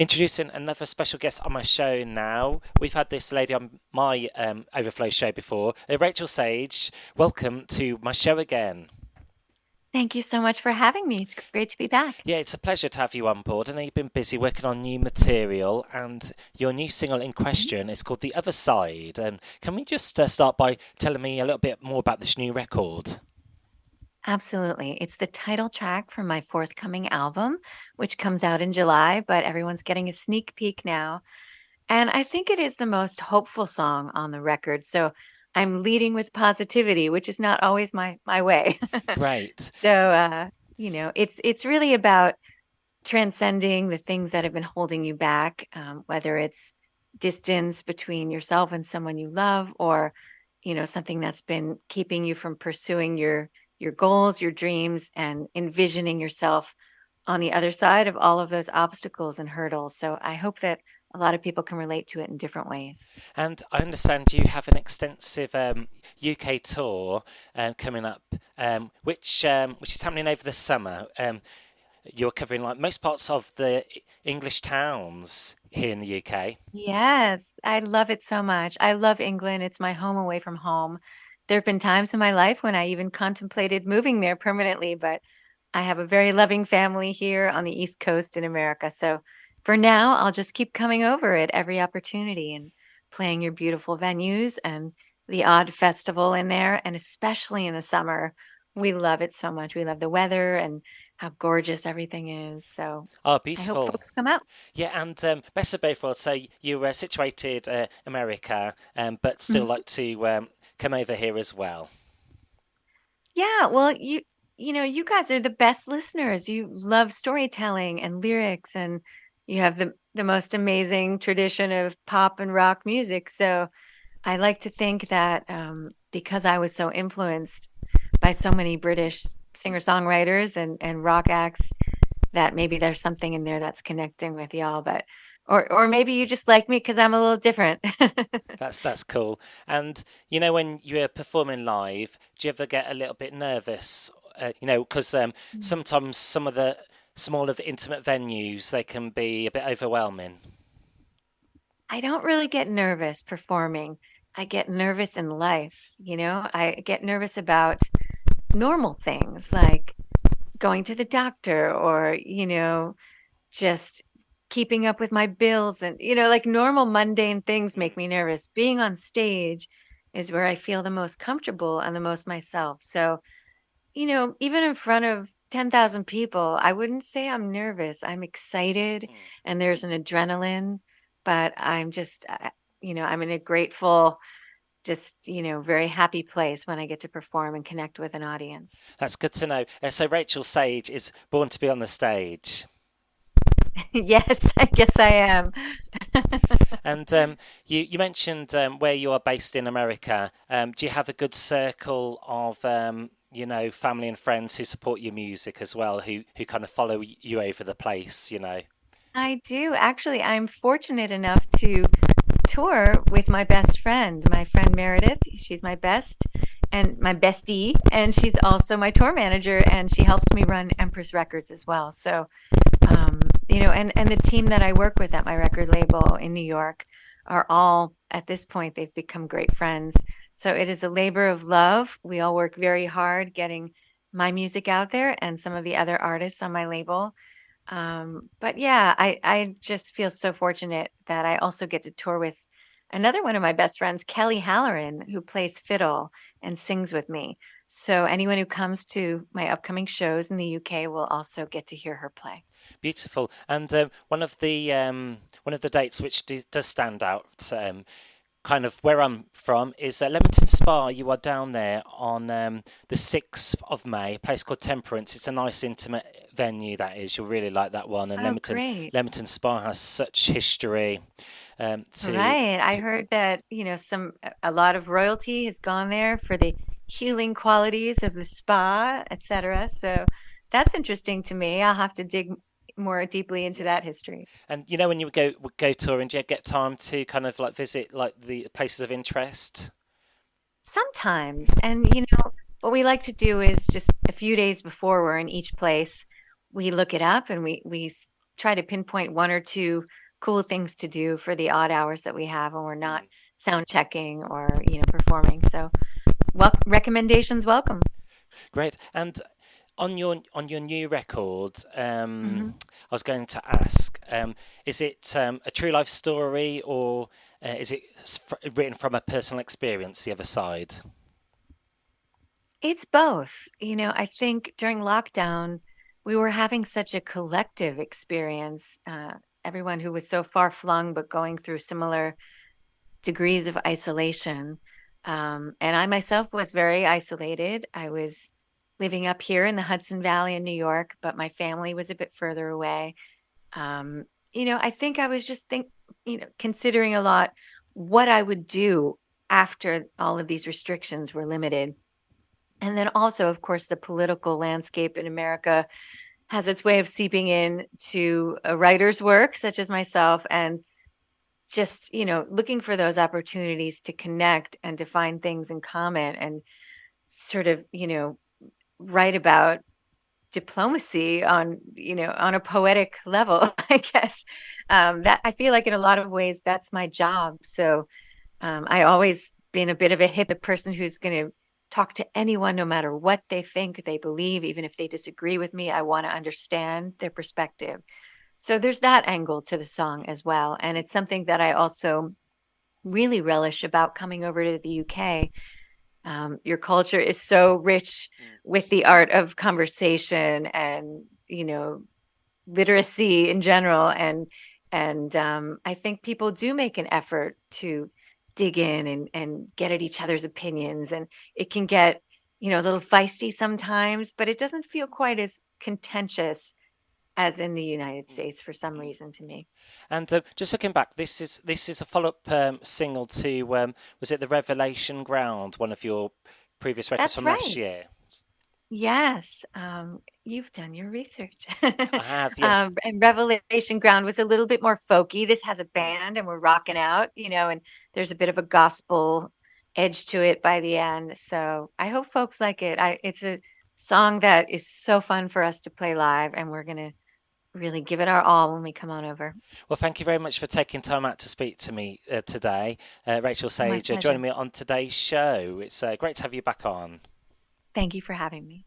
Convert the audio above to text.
Introducing another special guest on my show now. We've had this lady on my Overflow show before, Rachel Sage. Welcome to my show again. Thank you so much for having me. It's great to be back. Yeah, it's a pleasure to have you on board. I know you've been busy working on new material, and your new single in Mhm. question is called The Other Side. Can we just start by telling me a little bit more about this new record? Absolutely. It's the title track from my forthcoming album, which comes out in July, but everyone's getting a sneak peek now. And I think it is the most hopeful song on the record. So I'm leading with positivity, which is not always my way. Great. So it's really about transcending the things that have been holding you back, whether it's distance between yourself and someone you love, or something that's been keeping you from pursuing your goals, your dreams, and envisioning yourself on the other side of all of those obstacles and hurdles. So I hope that a lot of people can relate to it in different ways. And I understand you have an extensive UK tour coming up, which is happening over the summer. You're covering like most parts of the English towns here in the UK. Yes, I love it so much. I love England. It's my home away from home. There have been times in my life when I even contemplated moving there permanently, but I have a very loving family here on the East Coast in America. So for now, I'll just keep coming over at every opportunity and playing your beautiful venues and the odd festival in there. And especially in the summer, we love it so much. We love the weather and how gorgeous everything is. So Oh, I hope beautiful. folks come out. Yeah, and best of both worlds. So you're situated America, but still Mhm. like to come over here as well. Yeah, well, you guys are the best listeners. You love storytelling and lyrics, and you have the most amazing tradition of pop and rock music. So I like to think that because I was so influenced by so many British singer-songwriters and rock acts, that maybe there's something in there that's connecting with y'all. But or maybe you just like me because I'm a little different. That's cool. And when you're performing live, do you ever get a little bit nervous? Because sometimes some of the smaller, intimate venues they can be a bit overwhelming. I don't really get nervous performing. I get nervous in life, I get nervous about normal things like going to the doctor or, just keeping up with my bills and, like normal mundane things make me nervous. Being on stage is where I feel the most comfortable and the most myself. So, even in front of 10,000 people, I wouldn't say I'm nervous. I'm excited Mm. and there's an adrenaline, but I'm just, I'm in a grateful, just, very happy place when I get to perform and connect with an audience. That's good to know. So Rachel Sage is born to be on the stage. Yes, I guess I am. And you mentioned where you are based in America. Do you have a good circle of family and friends who support your music as well, who kind of follow you over the place? I do. Actually, I'm fortunate enough to tour with my friend Meredith. She's my best and my bestie, and she's also my tour manager, and she helps me run Empress Records as well. So, and the team that I work with at my record label in New York are all at this point they've become great friends. So it is a labor of love. We all work very hard getting my music out there and some of the other artists on my label. But yeah, I just feel so fortunate that I also get to tour with another one of my best friends, Kelly Halloran, who plays fiddle and sings with me. So anyone who comes to my upcoming shows in the UK will also get to hear her play. Beautiful. And one of the dates which does stand out, kind of where I'm from, is Leamington Spa. You are down there on the 6th of May, a place called Temperance. It's a nice, intimate venue, that is. You'll really like that one. And Oh, Leamington, great. Leamington Spa has such history to, Right. I to. heard that, a lot of royalty has gone there for the healing qualities of the spa, etc. So that's interesting to me. I'll have to dig more deeply into that history. And when you go touring, do you get time to kind of like visit like the places of interest? Sometimes. And, what we like to do is just a few days before we're in each place, we look it up and we try to pinpoint one or two cool things to do for the odd hours that we have when we're not Mm. sound checking or, performing. So, recommendations welcome. Great. And on your new record, Hmm. I was going to ask, is it a true life story, or is it written from a personal experience, the other side? It's both. I think during lockdown, we were having such a collective experience. Everyone who was so far flung, but going through similar degrees of isolation. And I myself was very isolated. I was living up here in the Hudson Valley in New York, but my family was a bit further away. Um, I think I was just considering a lot what I would do after all of these restrictions were limited. And then also, of course, the political landscape in America has its way of seeping in to a writer's work, such as myself, and just, looking for those opportunities to connect and to find things in common and sort of, write about diplomacy on a poetic level, I guess. That I feel like in a lot of ways that's my job. So I always been a bit of a the person who's going to talk to anyone, no matter what they think, they believe, even if they disagree with me. I want to understand their perspective. So there's that angle to the song as well. And it's something that I also really relish about coming over to the UK. Your culture is so rich Mm. with the art of conversation and, literacy in general. And I think people do make an effort to dig in and get at each other's opinions. And it can get, a little feisty sometimes, but it doesn't feel quite as contentious as in the United Mm. States for some reason to me. And just looking back, this is a follow-up single to was it the Revelation Ground, one of your previous records That's from last right. year? Yes, you've done your research. I have, yes. And Revelation Ground was a little bit more folky. This has a Mm. band and we're rocking out, and there's a bit of a gospel edge to it by the end. So I hope folks like it. It's a song that is so fun for us to play live, and we're gonna really give it our all when we come on over. Well, thank you very much for taking time out to speak to me today, Rachel My Sage, joining pleasure. me on today's show. It's great to have you back on. Thank you for having me.